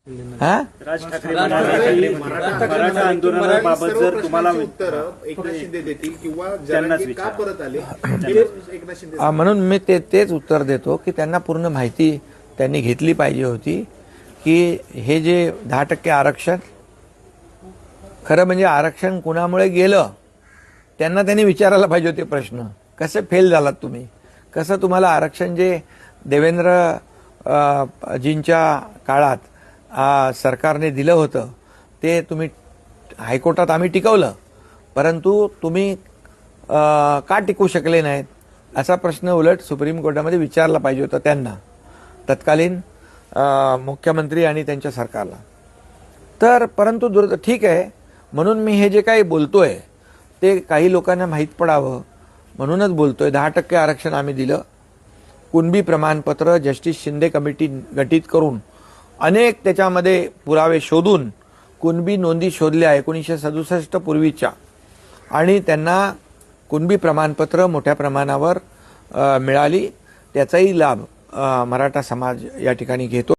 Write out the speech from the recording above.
हा राज ठाकरे म्हणाले की मराठा आंदोलनाबाबत जर तुम्हाला उत्तर एकनाथ शिंदे देतील किंवा त्यांनाच जरांगे का विचारा. परत आले हे एकनाथ शिंदे म्हणून मी तेच उत्तर देतो की त्यांना पूर्ण माहिती त्यांनी घेतली पाहिजे होती की हे जे 10% आरक्षण खरं म्हणजे आरक्षण कुणामुळे गेलं त्यांना त्यांनी विचारायला पाहिजे होते प्रश्न. कसे फेल झालात तुम्ही, कसं तुम्हाला आरक्षण जे देवेंद्र जींच्या काळात सरकारने दिलं होतं ते तुम्ही हायकोर्टात आम्ही टिकवलं, परंतु तुम्ही का टिकवू शकले नाहीत असा प्रश्न उलट सुप्रीम कोर्टामध्ये विचारला पाहिजे होता त्यांना, तत्कालीन मुख्यमंत्री आणि त्यांच्या सरकारला. तर परंतु ठीक आहे, म्हणून मी हे जे काही बोलतोय ते काही लोकांना माहीत पडावं म्हणूनच बोलतोय. 10% आरक्षण आम्ही दिलं. कुणबी प्रमाणपत्र जस्टिस शिंदे कमिटी गठीत करून अनेक त्याच्यामध्ये पुरावे शोधून कुणबी नोंदी शोधल्या 1967 पूर्वीच्या, आणि त्यांना कुणबी प्रमाणपत्र मोठ्या प्रमाणावर मिळाली. त्याचाही लाभ मराठा समाज या ठिकाणी घेतो.